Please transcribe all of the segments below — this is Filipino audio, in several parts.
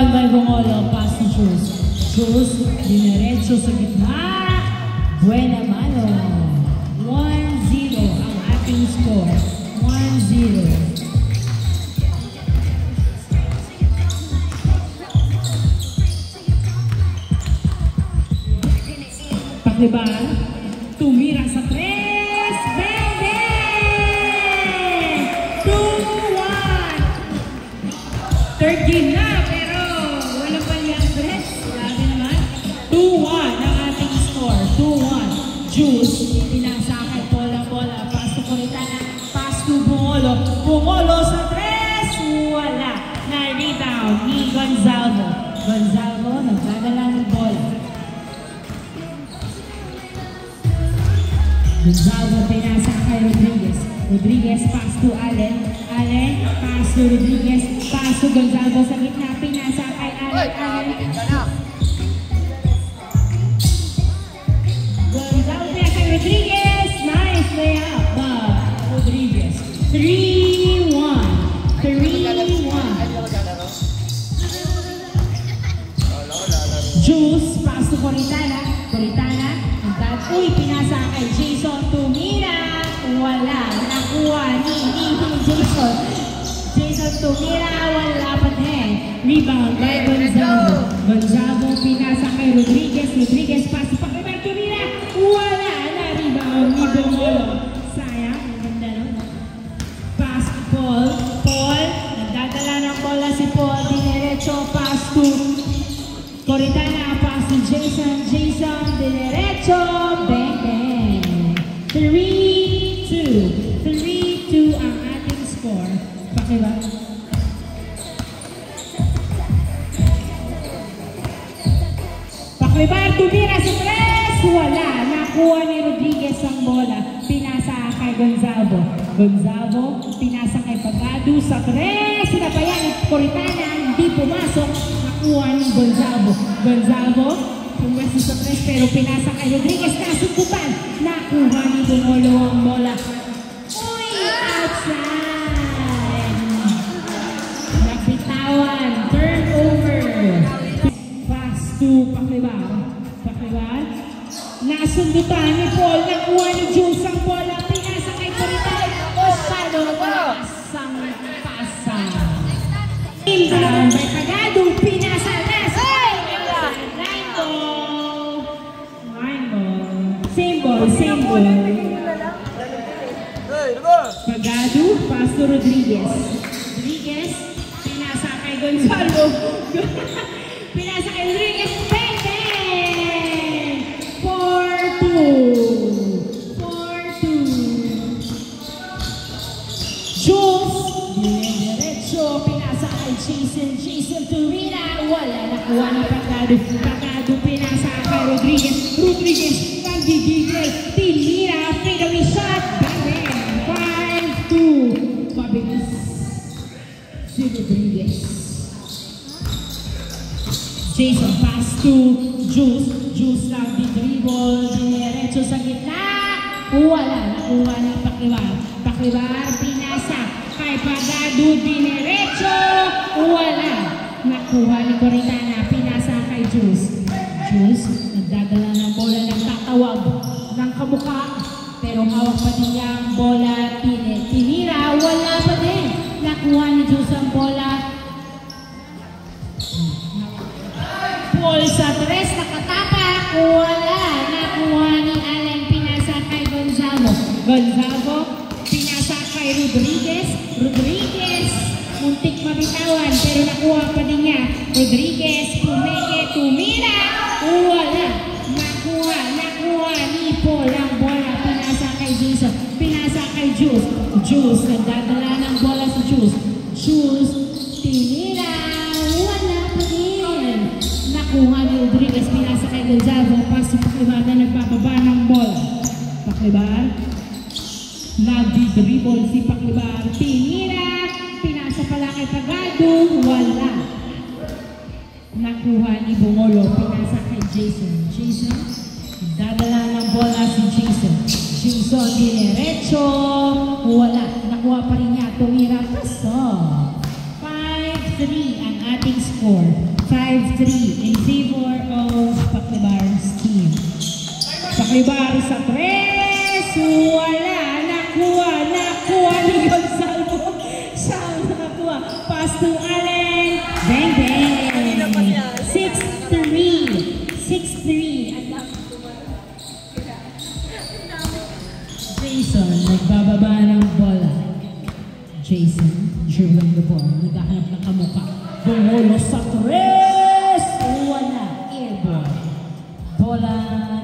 rebound by Bungolo, pass to Jules. Jules, dinerecho sa gitna. Buena mano. 1-0 ang ating score. 1-0. Pakliban, tumira sa 3. Bende! 2-1. Third game na, pero walang palyang dress. Grabe naman. 2-1 ang ating score. 2-1. Jules, pinasakay bola. Pass to Coritana. Pass to Bungolo. Bungolo sa 3. Wala. Na-rebound ni Gonzalo. Gonzalo, nagdadala ng bola. Gonzalo, pinasa kay Rodriguez. Rodriguez, pass to Allen. Allen, pass to Rodriguez. Pass to Gonzalo sa gitna. Pinasa kay Allen. Gonzalo, pinasa kay Rodriguez. Nice layup by Rodriguez. 3-1. 3-1. Jules, pass to Coritana. Coritana. Uy, pinasa kay Jason. Tumira. Wala. Nakuha ni Jason. Jason tumira. Wala pa din. Rebound by Gonzalo. Gonzalo pinasa kay Rodriguez. Rodriguez pass. Pakliban tumira. Wala na. Rebound ni Bungolo. Sayang. Maganda no? Pass to Paul. Paul. Nagdadala ng bola si Paul. Dinerecho. Pass to Coritana. Pass to Jason. Jason. Dinerecho. Bang, bang. 3-2. 3-2 ang ating score. Pakiba? Pakliban, tumira sa 3. Wala. Nakuha ni Rodriguez ang bola. Pinasa kay Gonzalo. Gonzalo, pinasa kay Pagado sa 3. Sinabayan ni Coritana. Hindi pumasok. Nakuha ni Gonzalo. Gonzalo, pumwesto sa 3 pero pinasa kay Rodriguez. Nasukutan. Nakuha ni Bungolo ang bola. Uy! Outside! Nabitawan. Turnover. Pass to Pakliban. Pakliban. Nasundutan ni Paul. Nakuha ni Jules ang bola. Pinasa kay Coritana. Osado. Pasang pasa. Inbound by Pagado. Pinasa na. Same ball. Pagado, pass to Rodriguez. Rodriguez, pinasa kay Gonzalo. Pinasa kay Rodriguez. Pwede! 4-2. 4-2. Jules, diretso, pinasa kay Jason. Jason tumira. Wala, nakuha ni Pagado. Pagado, pinasa kay Rodriguez. Rodriguez, gigigil, tinira, fadeaway shot, bang, 5-2, pabilis si Rodriguez. Jason, pass to Jules. Jules lang di dribble, dinerecho sa gitna. Wala, nakuha ni Pakliban. Pakliban, pinasa kay Pagado, dinerecho. Wala, nakuha ni Coritana, pinasa kay Jules. Jules, nagdadala ng bola ng tatawag ng kamukha. Pero hawak pa din niya ang bola. Tinira, wala pa din. Nakuha ni Jules ang bola. Paul sa 3, nakatapak. Wala. Nakuha ni Allen, pinasa kay Gonzalo. Gonzalo, pinasa kay Rodriguez. Rodriguez, muntik mabitawan pero nakuha pa din niya. Rodriguez, pumeke, tumira. Wala. Nakuha ni Paul ang bola. Pinasa kay Jason. Pinasa kay Jules. Jules, nagdadala ng bola sa Jules. Jules, tinira. Wala pa din. Nakuha ni Rodriguez. Pinasa kay Gonzalo. Pass si Pakliban na nagpapaba ng bola. Pakliban. Nagdi-dribble si Pakliban. Tinira. Pinasa pala kay Pagado. Wala. Nakuha ni Bungolo. Pinasa kay Jason. Jason, dadala ng bola si Jason. Jason, dinerecho. Wala. Nakuha pa rin niya. Tumira. Kaso, 5-3 ang ating score. Paklibar sa 3. Wala. Nakuha ni Gonzalo. Siya ang nakakuha. Pass to Allen. Bang, bang. 6-3. 6-3. Jason, nagbababa ng bola. Jason, dribbling the ball. Naghahanap ng kamukha. Bumolo sa 3. Wala. Airball. Bola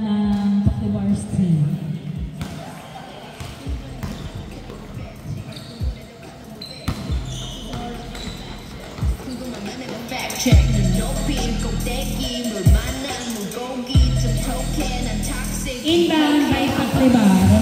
ng Paklibar's team. Inbound by Paklibar.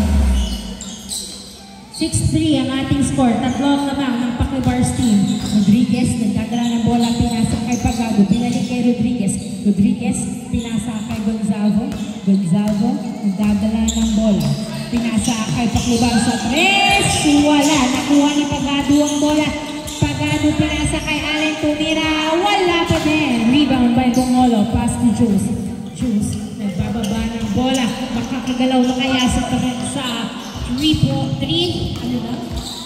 6-3 ang ating score. Tatlong lamang ng Paklibar's team. Rodriguez, nagdadala ng bola, pinasa kay Pagado. Pinalik kay Rodriguez. Rodriguez, pinasa kay Gonzalo. Gonzalo, nagdadala ng bola. Pinasa kay Paklibar sa 3. Wala. Nakuha ni Pagado ang bola. Pagado, pinasa kay Allen. Tumira. Wala pa din. Rebound by Bongolo. Pass to Jules. Jules, nagbababa ng bola. Makakagalaw na kaya sa 3. Ano na?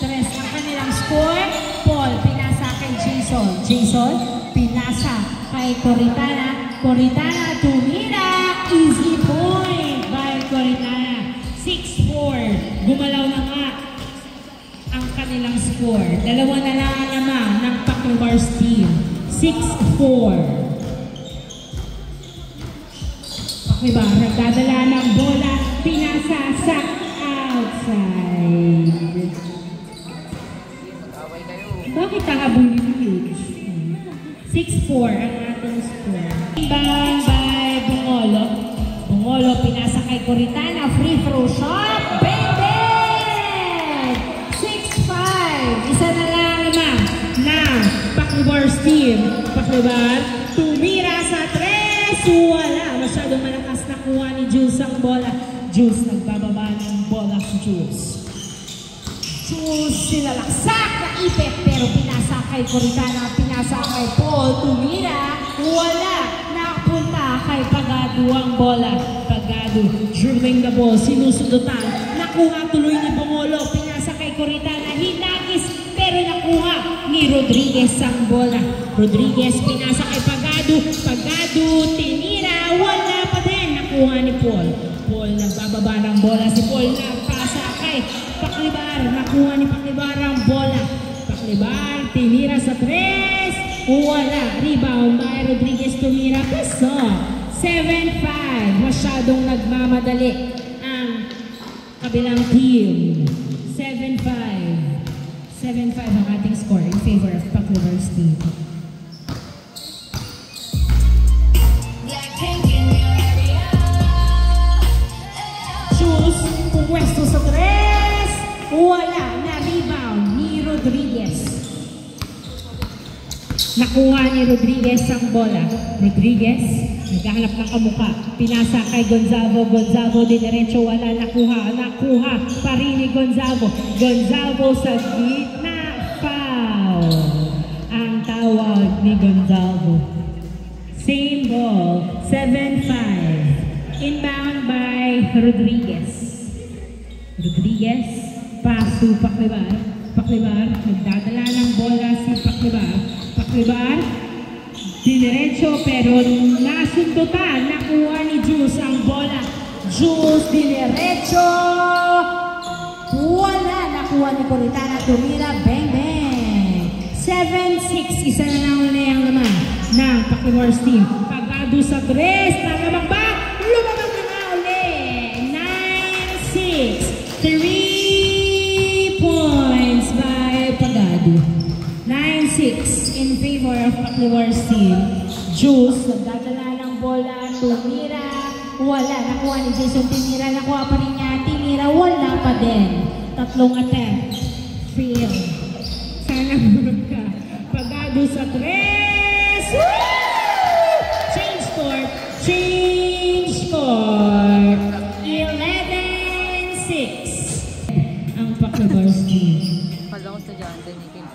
3 ang kanilang score. Paul, pinasa kay Jason. Jason, pinasa kay Coritana. Coritana, tumira. Easy point by Coritana. 6-4. Gumalaw na nga ang kanilang score. Dalawa na lang naman ng Paklibar's team. 6-4. Paklibar, nagdadala ng bola. Pinasa sa outside. Bakit nakabuli ni Huge? 6-4 ang ating score. Inbound by Bongolo. Bongolo, pinasa kay Coritana. Free throw shot. Bang, bang! 6-5. Isa na lang naman ng Paklibar's team. Paklibar, tumira sa 3. Wala. Masyadong malakas na kuha ni Jules ang bola. Jules, nagbababa ng bola si Jules. Jules, sinalaksak na ipit, pero pinasa kay Coritana, pinasa kay Paul, tumira, wala, napunta kay Pagado ang bola. Pagado, dribbling the ball, sinusundutan, nakuha tuloy ni Bongolo, pinasa kay Coritana, hinagis, pero nakuha ni Rodriguez ang bola. Rodriguez, pinasa kay Pagado, Pagado, tinira, wala pa din, nakuha ni Paul. Paul, nagbababa ng bola. Si Paul nagpasa kay Paklibar. Nakuha ni Paklibar ang bola. Paklibar, tinira sa 3. Wala. Rebound by Rodriguez, tumira. Paso. 7-5. Masyadong nagmamadali ang kabilang team. 7-5. 7-5 ang ating score in favor of Paklibar's team. Pwesto sa 3. Wala na rebound ni Rodriguez. Nakuha ni Rodriguez ang bola. Rodriguez, naghahanap ng kamukha. Pinasa kay Gonzalo. Gonzalo, dinerecho, wala. Nakuha pa rin ni Gonzalo. Gonzalo sa gitna. Foul. Ang tawag ni Gonzalo. Same ball. 7-5. Inbound by Rodriguez. Rodriguez, pass to Paklibar. Paklibar, nagdadala ng bola si Paklibar. Paklibar, dinerecho pero nasundutan. Nakuha ni Jules ang bola. Jules, dinerecho. Wala, nakuha ni Coritana. Tumira, bang, bang. 7-6, isa na lang na yung naman ng Paklibar's team. Pagado sa 3, nagamang ba? Lumabang na nga ulit. 9-6. 3 points by Pagado. 9-6 in favor of Paklibar's team. Jules, nagdadala ng bola. Tumira. Wala. Nakuha ni Jason. Tinira. Nakuha pa rin niya. Tinira. Wala pa din. Tatlong attempt. Fail. Sana bunod ka. Pagado sa 3. Change score. Change score. 11-6. Paklibar's team. Palong estudyante ni Kim.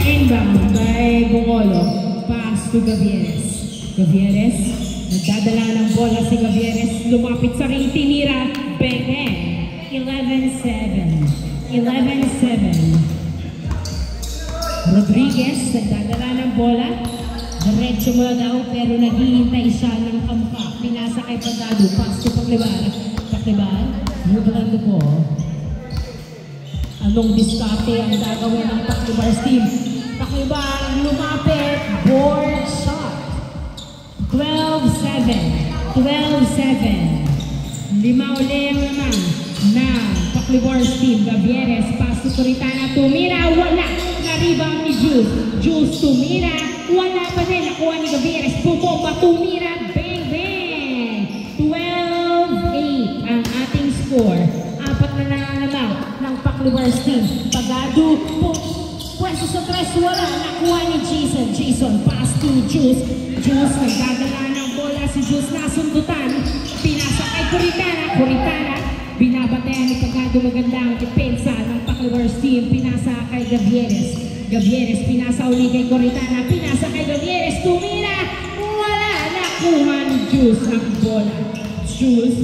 Inbound by Bongolo. Pass to Gavieres. Gavieres, Nagdadala ng bola si Gavieres. Lumapit sa ring, tinira. Bang, bang. 11-7. 11-7. Rodriguez, nagdadala ng bola. Diretso mo daw, pero naghihintay siya ng kamukha. Pinasa kay Pagado. Pass to Paclibar. Paclibar. Rubalan ko po. Anong diskarte ang gagawin ng Paclibar's team? Paclibar, lumapit. Board shot. 12-7. 12-7. Lima uli ang naman ng Paclibar's team. Gavieres, pass to Coritana. Tumira, wala. Na-rebound ni Jules. Jules tumira. Wala pa din. Nakuha ni Gavieres. Pumomba, tumira. Bang, bang. 12-8 ang ating score. Apat na naman ng Paclibar's team. Pagado, pwesto sa tres, wala. Nakuha ni Jason. Jason, pass to Jules. Jules, nagdadala ng bola. Si Jules nasundutan. Pinasa kay Coritana. Coritana, binabatean ni Pagado. Maganda ang depensa ng Paclibar's team. Pinasa kay Gavieres. Gavieres, pinasa uli kay Coritana. Pinasa kay Gavieres. Tumira. Wala. Nakuha ni Jules ang bola. Jules,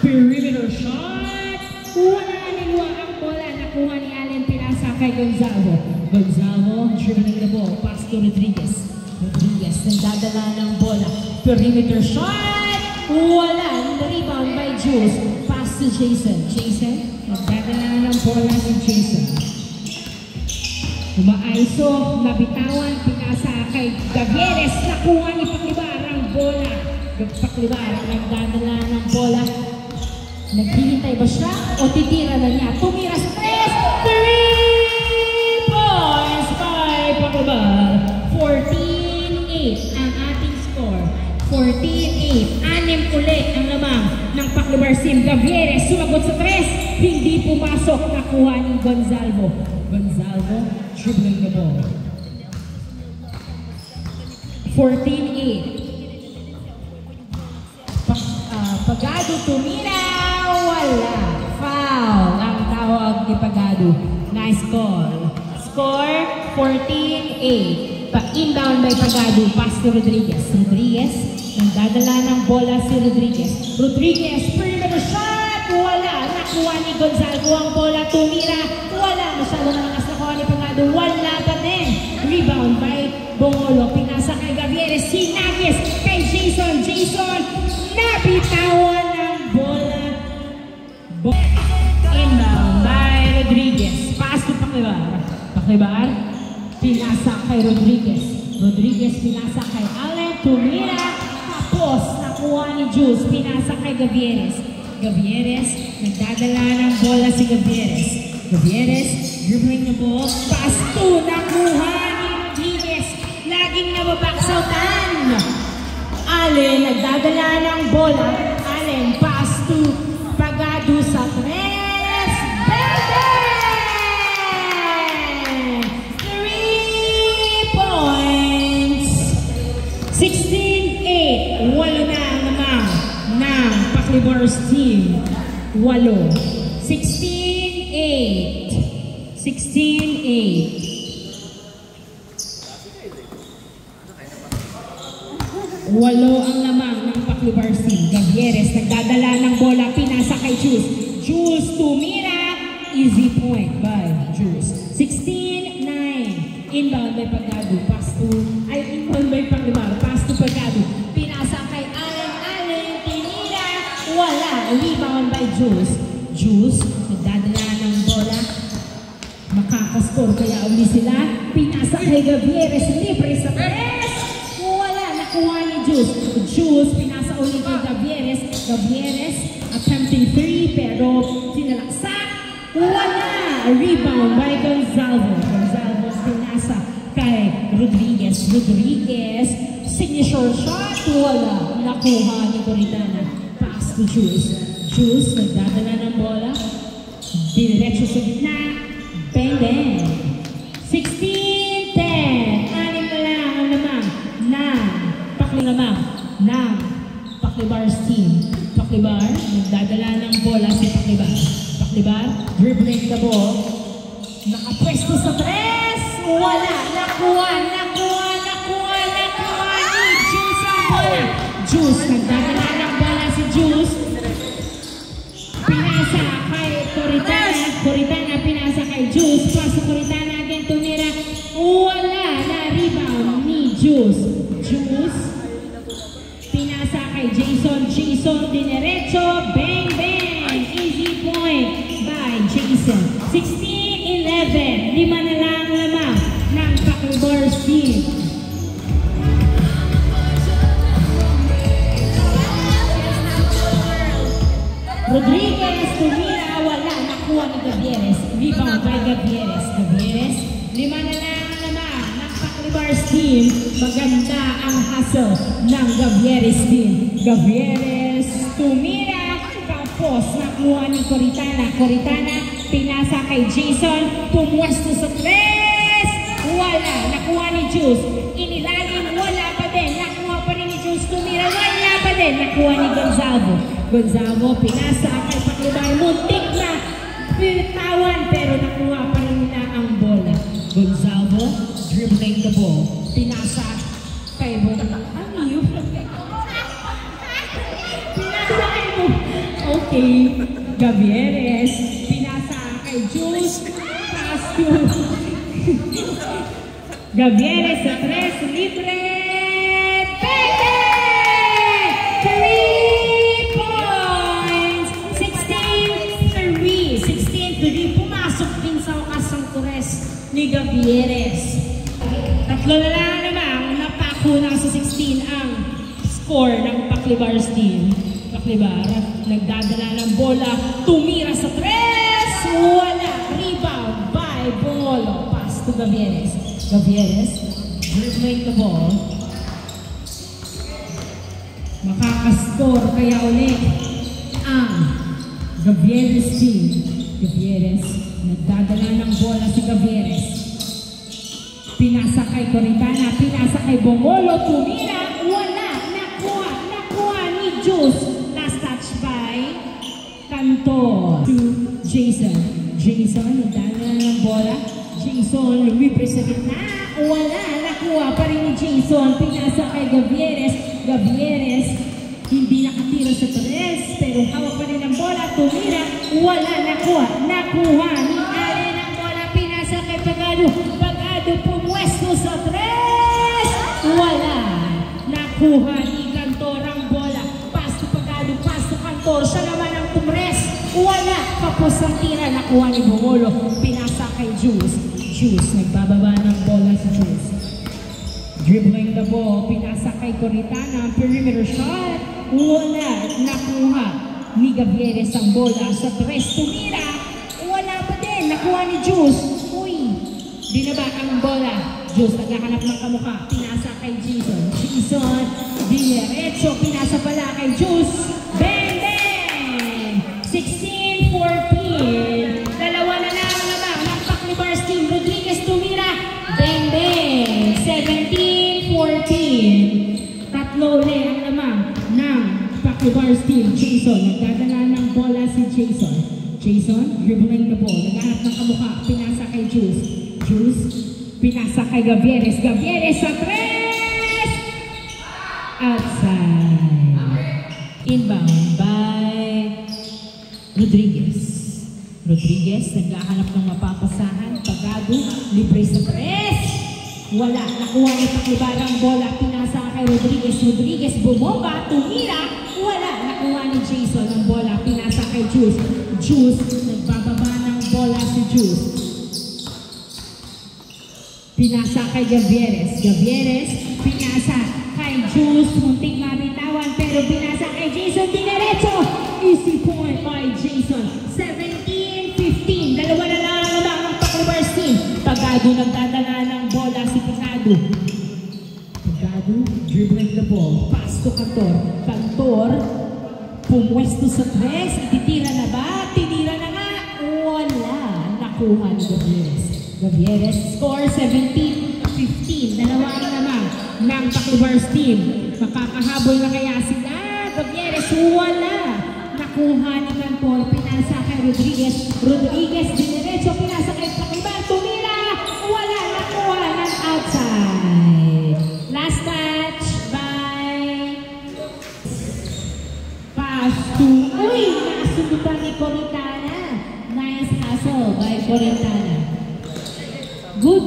perimeter shot. Wala. Niluwa ang bola. Nakuha ni Allen. Pinasa kay Gonzalo. Gonzalo, dribbling the ball. Pass to Rodriguez. Rodriguez, nagdadala ng bola. Perimeter shot. Wala. Rebound by Jules. Pass to Jason. Jason, nagdadala ng bola si Jason. Umaiso, nabitawan, pinasa kay Gavieres. Nakuha ni Paclibar ang bola. Paclibar, nagdadala ng bola. Naghihintay ba siya o titira na niya? Tumira sa 3 points by Paclibar. 14-8 ang ating score. 14-8. Anim ulit ang lamang ng Paclibar team. Gavieres sumagot sa 3. Hindi pumasok. Nakuha ni Gonzalo. Gonzalo, dribbling the ball. 14-8. Pagado tumira. Wala. Foul ang tawag ni Pagado. Nice call. Score 14-8. Pa-inbound by Pagado. Pass to Rodriguez. Rodriguez, nagdadala ng bola si Rodriguez. Rodriguez, perimeter shot. Wala. Nakuha ni Gonzalo ang bola. Tumira. Wala. Masyado na lakas nakuha ni Pagado. Wala pa din. Rebound by Bongolo. Pinasa kay Gavieres. Sinagis kay Jason. Jason, nabitawan ng bola. Inbound by Rodriguez. Pass to Paclibar. Paclibar, pinasa kay Rodriguez. Rodriguez, pinasa kay Allen. Tumira. Tapos, nakuha ni Jules. Pinasa kay Gavieres. Gavieres, nagdadala ng bola si Gavieres. Gavieres, dribbling the ball. Pass to, nakuha ni Rodriguez. Laging nababaksautan. Allen, nagdadala ng bola. Allen, pass to Pagado sa 3. Bang! 3 points. 16-8. Walo na naman ng Paclibar's team. Walo. 16-8. 16-8. Walo ang lamang ng Paclibar's team. Gavieres, nagdadala ng bola. Pinasa kay Jules. Jules tumira. Easy point by Jules. 16-9. Inbound by Pagado. Pass to, inbound by Paclibar. Pass to Pagado. Pinasa kay Allen. Allen, tinira. Wala. Rebound by Jules. Jules, nagdadala ng bola. Makakaskor kaya uli sila. Pinasa kay Gavieres. Libre sa press. Nakuha ni Jules. Jules, pinasa ulit kay Gavieres. Gavieres, attempting 3, pero sinalaksak. Wala! Rebound by Gonzalo. Gonzalo, pinasa kay Rodriguez. Rodriguez, signature shot. Wala. Nakuha ni Coritana. Pass to Jules. Jules, nagdadala ng bola. Diretso sa gitna. Bang, bang. 16-10. Anim na lang ang naman na Paclibar ng Paclibar's team. Paclibar, nagdadala ng bola si Paclibar. Paclibar, dribbling the ball. Nakapwesto sa 3. Wala. Nakuha ni Jules ang bola. Juice, nagdadala ng bola si Juice. Pinasa kay Coritana. Coritana pinasa kay Juice. Pass to Coritana again, tumira. Wala na rebound ni Juice. Juice. Pinasa kay Jason. Jason dinerecho. Bang, bang. Easy point by Jason. 16-11. 5 na lang lamang ng Paklibars team. Rodriguez, tumira, wala, nakuha ni Gavieres. Rebound by Gavieres. Gavieres, 5 na lang naman ng Paklibars team. Maganda ang hustle ng Gavieres team. Gavieres, tumira, tapos nakuha ni Coritana. Coritana, pinasa kay Jason, pumwesto sa 3. Wala, nakuha ni Juice. Inilalim, wala pa din. Nakuha pa rin ni Juice, tumira, wala pa din. Nakuha ni Gonzalo. Gonzalo, pinasa kay Paklibar. Muntik na pinitawan, pero nakuha pa rin nila ang bola. Gonzalo, dribbling the ball. Pinasa kay bola. Ano yun? Pinasa kay bola. Okay. Gavieres, pinasa kay Juice. Pass to Gavieres sa 3, libre. Peke! 3 points! 16-3. 16-3. Pumasok din sa wakas ang kures ni Gavieres. 3 na lang naman. Napako na sa 16 ang score ng Paklibars team. Paklibar, nagdadala ng bola. Tumira sa 3. Wala. Rebound by Bolo. Pass to Gavieres. Gavieres, dribbling the ball. Makakascore kaya ulit ang Gavieres team. Gavieres, nagdadala ng bola si Gavieres. Pinasa kay Coritana, pinasa kay Bongolo, tumira, wala, nakuha ni Juice. Last touch by Cantor to Jason. Jason, nagdadala ng bola. Jason, lumibre sa gitna. Wala, nakuha pa rin ni Jason. Pinasa kay Gavieres. Gavieres, hindi nakatira sa 3, pero hawak pa rin ang bola. Tumira, wala, nakuha. Nakuha ni Allen ang bola. Pinasa kay Pagado. Pagado, pumwesto sa 3. Wala. Nakuha ni Cantor ang bola. Pass to Pagado, pass to Cantor. Siya naman ang pumres. Wala. Kapos ang tira. Nakuha ni Bongolo. Pinasa kay Juice. Juice, nagbababa ng bola si Juice. Dribbling the ball, pinasa kay Coritana, perimeter shot, wala, nakuha ni Gavieres ang bola sa 3, tumira, wala pa din, nakuha ni Juice. Uy, binaba ang bola. Juice, naghahanap ng kamukha, pinasa kay Jason. Jason, dinerecho, pinasa pala kay Juice. Bang, bang! 16-14. Dalawa na lang naman ng Paklibars team. Rodriguez tumira. Bang, bang! 17-14. Tatlo ulit ang lamang ng Paklibars team. Jason, nagdadala ng bola si Jason. Jason, dribbling the ball. Naghahanap ng kamukha. Pinasa kay Juice. Juice, pinasa kay Gavieres. Gavieres sa 3! Outside. Inbound by Rodriguez. Rodriguez, naghahanap ng mapapasahan. Pagado, libre sa 3. Wala, nakuha ni Paklibar ang bola. Pinasa kay Rodriguez. Rodriguez, bumomba, tumira. Wala, nakuha ni Jason ang bola. Pinasa kay Juice. Juice, nagbababa ng bola si Juice. Pinasa kay Gavieres. Gavieres, pinasa kay Juice. Muntik mabitawan, pero pinasa kay Jason. Dinerecho! Easy point by Jason. 17-15. Dalawa na lang ang Paklibars team. Pagado, nagdadala ng bola si Pagado. Pagado, dribbling the ball. Pass to Cantor. Cantor, pumwesto sa 3. Ititira na ba? Tinira na nga. Wala. Nakuha ni Gavieres. Gavieres score 17-15. Dalawa na naman ng Paklibars team. Makakahabol na kaya sila. Gavieres, wala. Nakuha ni Cantor. Pinasa kay Rodriguez. Rodriguez, dinerecho. Pinasa kay Paklibar. Tumira. Wala. Nakuha ng outside. Last touch by Coritana. Good.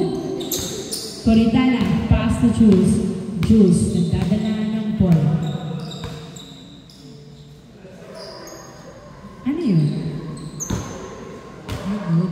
Coritana, pass to Juice. Juice, nagdadala ng ball. Ano yun? Good.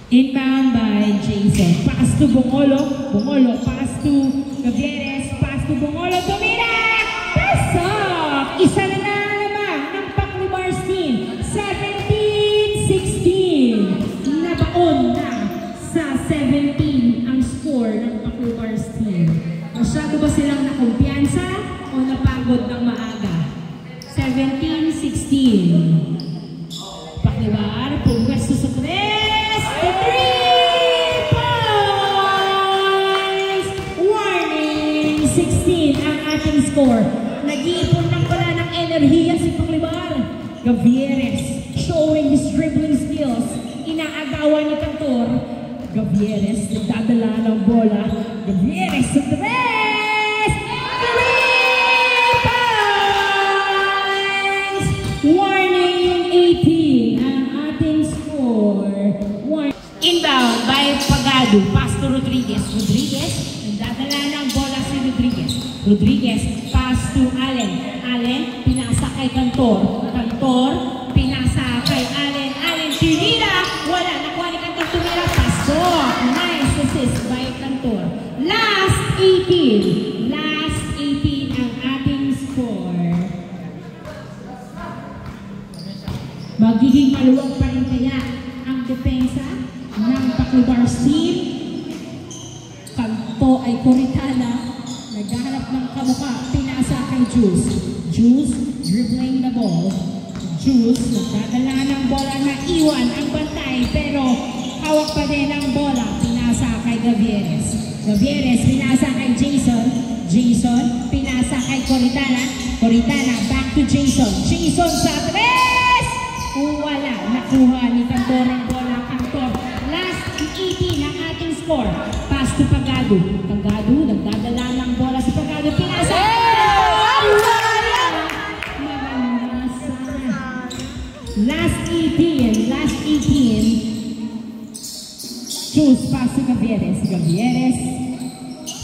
Inbound by Jason. Pass to Bongolo. Bongolo, pass to Gavieres. Pass to Bongolo. Tumira! Pasok! Isa na naman ng Paclibars team. 17-16. Nabaon na sa 17 ang score ng Paclibars team. Masyado ba silang nakumpiyansa o napagod ng maaga? 17-16. Paclibar, pumwesto sa tres. 3 points! Warning! 16 ang ating score. Nag-iipon ng pala ng enerhiya si Paclibar. Gavieres showing his dribbling skills. Inaagawan ni Cantor. Gavieres nagdadala ng bola. Gavieres sa 3 points! Warning 18 ang ating score. Inbound by Pagado. Pass to Rodriguez. Rodriguez, nagdadala ng bola si Rodriguez. Rodriguez, pass to Allen. Allen, pinasa kay Cantor. Cantor, pinasa kay Allen. Allen, tinira. Wala, nakuha ni Cantor, tumira. Pasok. Nice assist by Cantor. Last 18. Last 18 ang ating score. Magiging maluwag pa rin kaya ang depensa ng Paclibars team. Kanto ay Coritana. Naghahanap ng kamukha. Pinasa kay Juice. Juice dribbling the ball. Juice nagdadala ng bola na iwan ang bantay. Pero hawak pa din ang bola. Pinasa kay Gavieres. Gavieres pinasa kay Jason. Jason pinasa kay Coritana. Coritana back to Jason. Jason sa 3! Wala. Nakuha ni Cantor ang bola. Cantor. Last 18 ang ating score. Pass to Pagado. Pagado, nagdadala ng bola si Pagado. Pinasa. Maganda sana. Last 18. Last 18. Choose pass to Gavieres. Gavieres.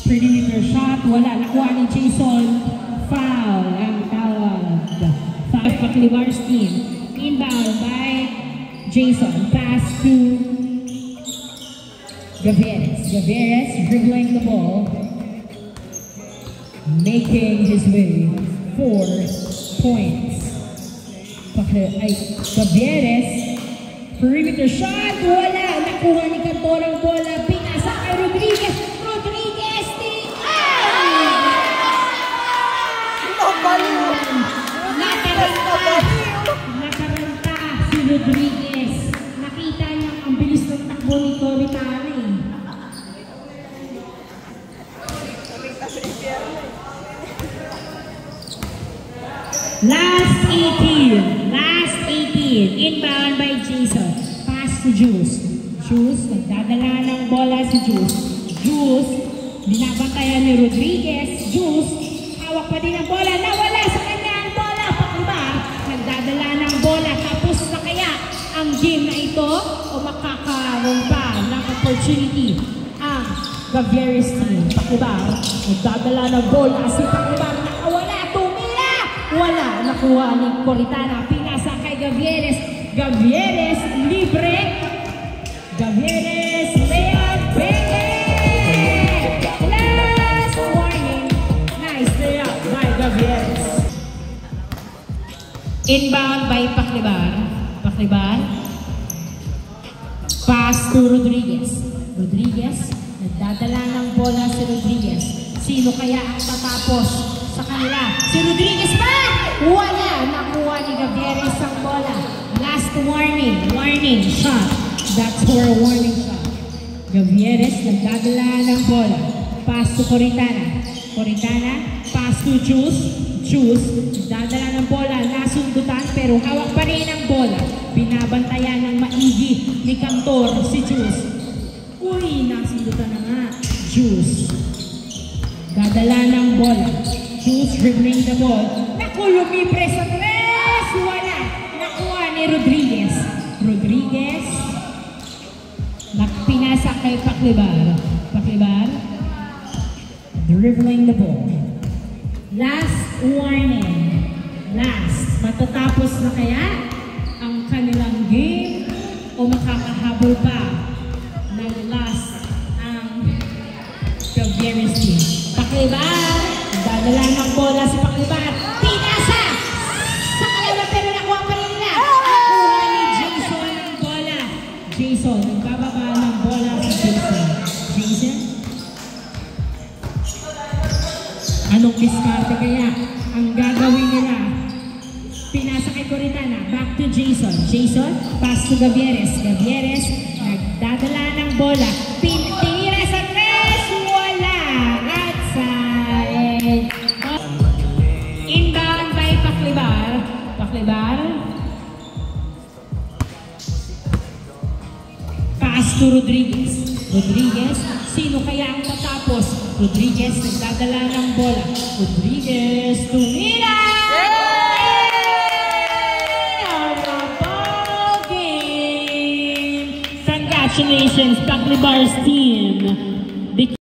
Perimeter shot. Wala. Nakuha ni Jason. Foul ang tawag. Foul Paclibars team. Inbound by Jason. Pass to Gavieres. Gavieres dribbling the ball. Making his way. 4 points. Gavieres. Perimeter shot. Wala. Nakuha ni Cantor ang bola. Pinasa kay Rodriguez. Rodriguez. Nakaranta si Rodriguez. Nakita niya ang bilis ng takbo ni Coritana eh. Last 18. Last 18. Inbound by Jason. Pass to Juice. Juice, nagdadala ng bola si Juice. Juice, binabantayan ni Rodriguez. Juice, hawak pa din ang bola. Nawala sa kanya ang bola. Paclibar, nagdadala ng bola. Tapos na kaya ang game na ito o makakaroon pa ng opportunity ang Gavieres team. Paclibar, nagdadala ng bola. Si Paclibar, nakawala. Tumira! Wala. Nakuha ni Coritana. Pinasa kay Gavieres. Gavieres, libre. Gavieres, layup, bang! Last warning. Nice layup by Gavieres. Inbound by Paclibar. Paclibar. Pass to Rodriguez. Rodriguez, nagdadala ng bola si Rodriguez. Sino kaya ang tatapos sa kanila? Si Rodriguez ba? Wala. Nakuha ni Gavieres ang bola. Last warning. Warning shot. That's for a warning shot. Gavieres nagdadala ng bola. Pass to Coritana. Coritana, pass to Juice. Juice, nagdadala ng bola. Nasundutan pero hawak pa rin ang bola. Binabantayan ng maigi ni Cantor si Juice. Uy, nasundutan na nga. Juice. Dadala ng bola. Juice dribbling the ball. Naku, lumibre sa tres. Wala. Nakuha ni Rodriguez. Rodriguez. Pinasa kay Paclibar. Paclibar. Dribbling the ball. Last warning. Last. Matatapos na kaya ang kanilang game o makakahabol pa ng last ang Cavieres team. Paclibar. Dadala ng bola si Paclibar. Pinasa! Sa kalawa pero nakuha pa rin nila. Nakuha ni Jason ang bola. Jason. Nagbababa ng bola si Jason. Jason? Anong diskarte kaya ang gagawin nila? Pinasa kay Coritana. Back to Jason. Jason, pass to Gavieres. Gavieres, nagdadala ng bola. Tinira sa tres. Wala. Outside. Inbound by Paclibar. Paclibar. Pass to Rodriguez. Rodriguez, sino kaya ang tatapos? Rodriguez, nagdadala ng bola. Rodriguez, tumira! Congratulations, Paclibar's team.